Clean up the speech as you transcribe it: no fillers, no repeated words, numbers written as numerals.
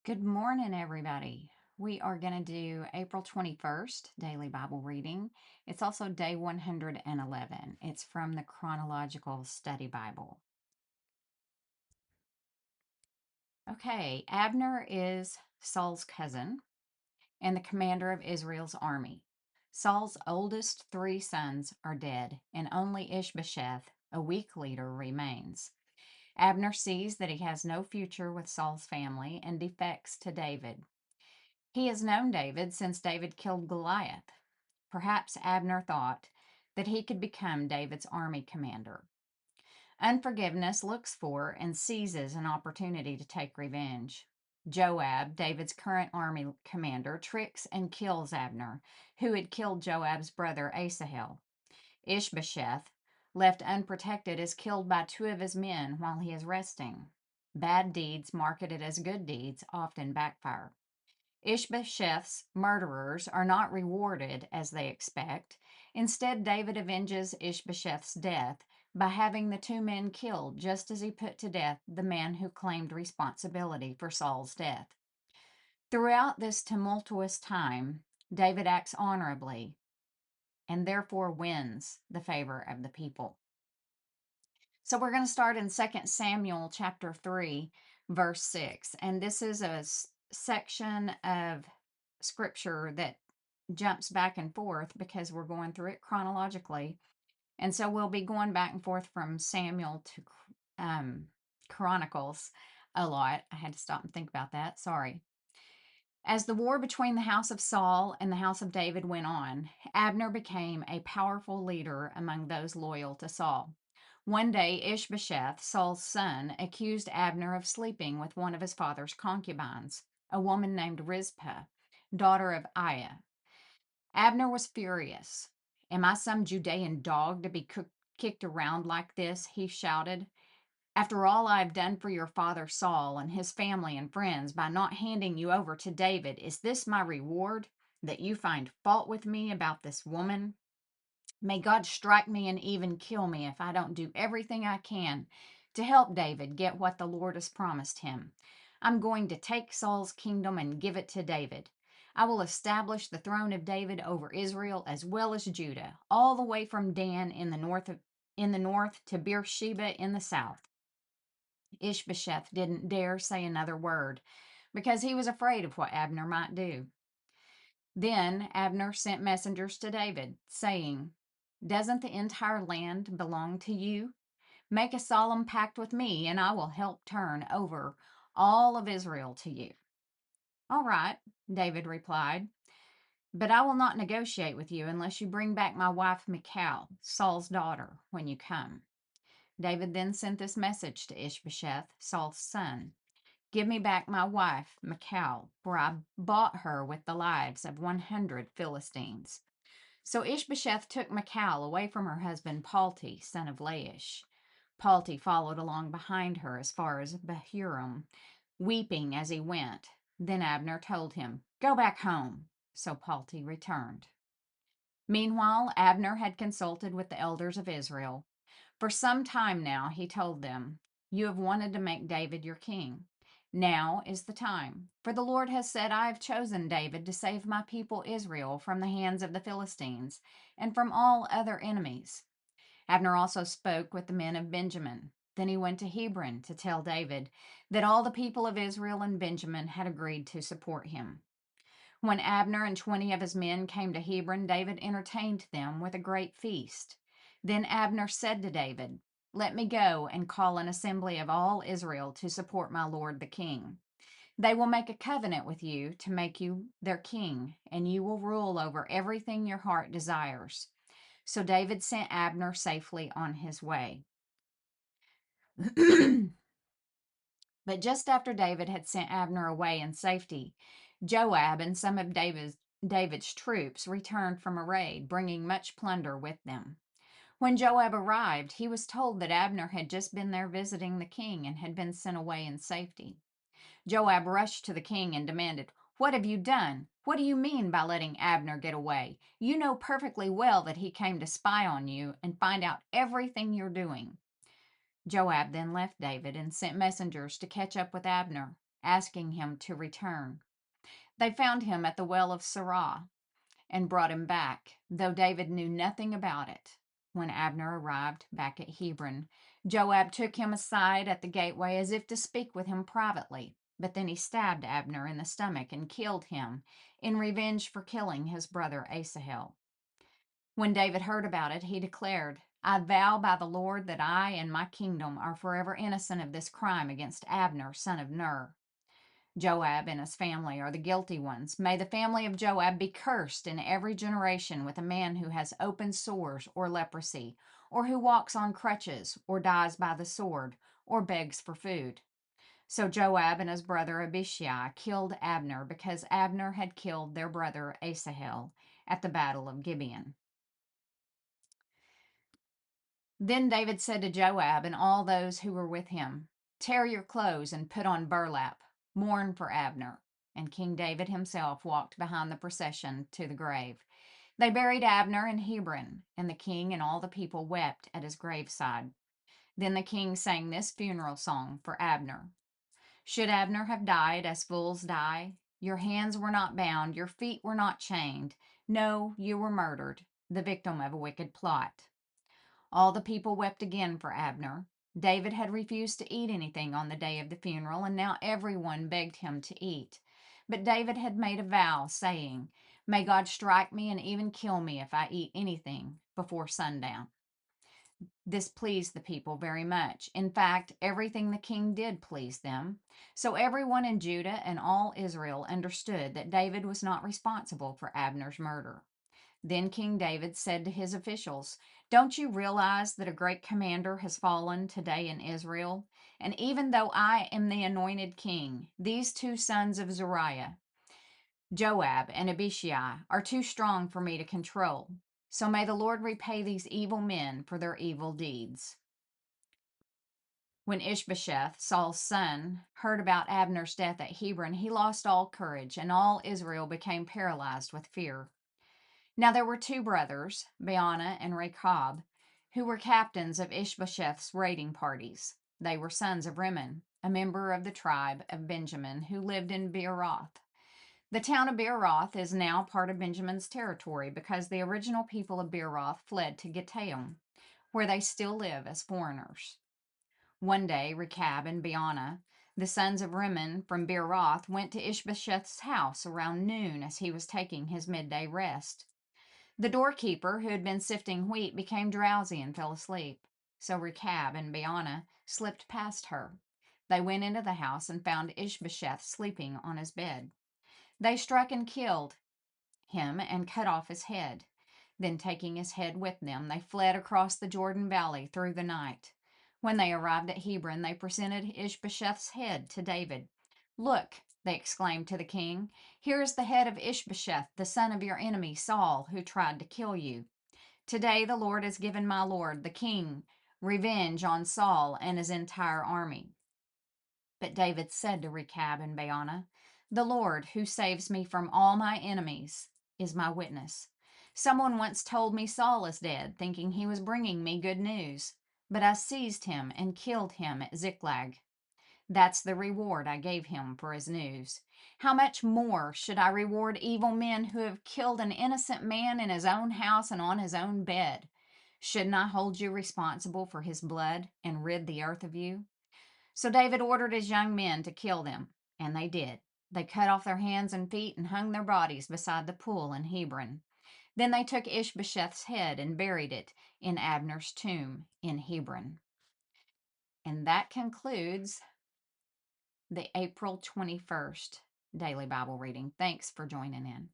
Good morning, everybody. We are going to do April 21st daily Bible reading. It's also day 111. It's from the Chronological Study Bible. Okay, Abner is Saul's cousin and the commander of Israel's army. Saul's oldest three sons are dead, and only Ishbosheth, a weak leader, remains. Abner sees that he has no future with Saul's family and defects to David. He has known David since David killed Goliath. Perhaps Abner thought that he could become David's army commander. Unforgiveness looks for and seizes an opportunity to take revenge. Joab, David's current army commander, tricks and kills Abner, who had killed Joab's brother Asahel. Ishbosheth, left unprotected, is killed by two of his men while he is resting. Bad deeds marketed as good deeds often backfire. Ishbosheth's murderers are not rewarded as they expect. Instead, David avenges Ishbosheth's death by having the two men killed just as he put to death the man who claimed responsibility for Saul's death. Throughout this tumultuous time, David acts honorably and therefore wins the favor of the people. So we're going to start in 2 Samuel chapter 3, verse 6. And this is a section of scripture that jumps back and forth because we're going through it chronologically. And so we'll be going back and forth from Samuel to Chronicles a lot. I had to stop and think about that. Sorry. As the war between the house of Saul and the house of David went on, Abner became a powerful leader among those loyal to Saul. One day, Ishbosheth, Saul's son, accused Abner of sleeping with one of his father's concubines, a woman named Rizpah, daughter of Aiah. Abner was furious. "Am I some Judean dog to be kicked around like this?" he shouted. "After all I've done for your father Saul and his family and friends by not handing you over to David, is this my reward? That you find fault with me about this woman? May God strike me and even kill me if I don't do everything I can to help David get what the Lord has promised him. I'm going to take Saul's kingdom and give it to David. I will establish the throne of David over Israel as well as Judah, all the way from Dan in the north to Beersheba in the south." Ishbosheth didn't dare say another word because he was afraid of what Abner might do. Then Abner sent messengers to David, saying, "Doesn't the entire land belong to you? Make a solemn pact with me, and I will help turn over all of Israel to you." "All right," David replied, "but I will not negotiate with you unless you bring back my wife Michal, Saul's daughter, when you come." David then sent this message to Ishbosheth, Saul's son: "Give me back my wife, Michal, for I bought her with the lives of 100 Philistines." So Ishbosheth took Michal away from her husband Palti, son of Laish. Palti followed along behind her as far as Bahurim, weeping as he went. Then Abner told him, "Go back home." So Palti returned. Meanwhile, Abner had consulted with the elders of Israel. For some time now, he told them, "You have wanted to make David your king. Now is the time. For the Lord has said, I have chosen David to save my people Israel from the hands of the Philistines and from all other enemies." Abner also spoke with the men of Benjamin. Then he went to Hebron to tell David that all the people of Israel and Benjamin had agreed to support him. When Abner and 20 of his men came to Hebron, David entertained them with a great feast. Then Abner said to David, "Let me go and call an assembly of all Israel to support my lord the king. They will make a covenant with you to make you their king, and you will rule over everything your heart desires." So David sent Abner safely on his way. But just after David had sent Abner away in safety, Joab and some of David's troops returned from a raid, bringing much plunder with them. When Joab arrived, he was told that Abner had just been there visiting the king and had been sent away in safety. Joab rushed to the king and demanded, "What have you done? What do you mean by letting Abner get away? You know perfectly well that he came to spy on you and find out everything you're doing." Joab then left David and sent messengers to catch up with Abner. asking him to return. They found him at the well of Sirah and brought him back, though David knew nothing about it. When Abner arrived back at Hebron, Joab took him aside at the gateway as if to speak with him privately. But then he stabbed Abner in the stomach and killed him in revenge for killing his brother Asahel. When David heard about it, he declared, I vow by the Lord that I and my kingdom are forever innocent of this crime against Abner, son of Ner. Joab and his family are the guilty ones. May the family of Joab be cursed in every generation with a man who has open sores or leprosy, or who walks on crutches, or dies by the sword, or begs for food. So Joab and his brother Abishai killed Abner because Abner had killed their brother Asahel at the battle of Gibeon. Then David said to Joab and all those who were with him, Tear your clothes and put on burlap. Mourn for Abner. And King David himself walked behind the procession to the grave. They buried Abner in Hebron, and the king and all the people wept at his graveside. Then the king sang this funeral song for Abner. Should Abner have died as fools die? Your hands were not bound, your feet were not chained. No, you were murdered, the victim of a wicked plot. All the people wept again for Abner. David had refused to eat anything on the day of the funeral, and now everyone begged him to eat. But David had made a vow, saying, May God strike me and even kill me if I eat anything before sundown. This pleased the people very much. In fact, everything the king did pleased them. So everyone in Judah and all Israel understood that David was not responsible for Abner's murder. Then King David said to his officials, Don't you realize that a great commander has fallen today in Israel? And even though I am the anointed king, these two sons of Zeruiah, Joab and Abishai, are too strong for me to control. So may the Lord repay these evil men for their evil deeds. When Ishbosheth, Saul's son, heard about Abner's death at Hebron, he lost all courage, and all Israel became paralyzed with fear. Now there were two brothers, Baanah and Rechab, who were captains of Ishbosheth's raiding parties. They were sons of Rimmon, a member of the tribe of Benjamin, who lived in Beeroth. The town of Beeroth is now part of Benjamin's territory because the original people of Beeroth fled to Gittaim, where they still live as foreigners. One day, Rechab and Baanah, the sons of Rimmon from Beeroth, went to Ishbosheth's house around noon as he was taking his midday rest. The doorkeeper, who had been sifting wheat, became drowsy and fell asleep. So Rechab and Baanah slipped past her. They went into the house and found Ishbosheth sleeping on his bed. They struck and killed him and cut off his head. Then, taking his head with them, they fled across the Jordan Valley through the night. When they arrived at Hebron, they presented Ishbosheth's head to David. Look, they exclaimed to the king, here is the head of Ishbosheth, the son of your enemy Saul, who tried to kill you. Today the Lord has given my lord, the king, revenge on Saul and his entire army. But David said to Rechab and Baanah, The Lord, who saves me from all my enemies, is my witness. Someone once told me Saul is dead, thinking he was bringing me good news. But I seized him and killed him at Ziklag. That's the reward I gave him for his news. How much more should I reward evil men who have killed an innocent man in his own house and on his own bed? Shouldn't I hold you responsible for his blood and rid the earth of you? So David ordered his young men to kill them, and they did. They cut off their hands and feet and hung their bodies beside the pool in Hebron. Then they took Ishbosheth's head and buried it in Abner's tomb in Hebron. And that concludes the April 21st daily Bible reading. Thanks for joining in.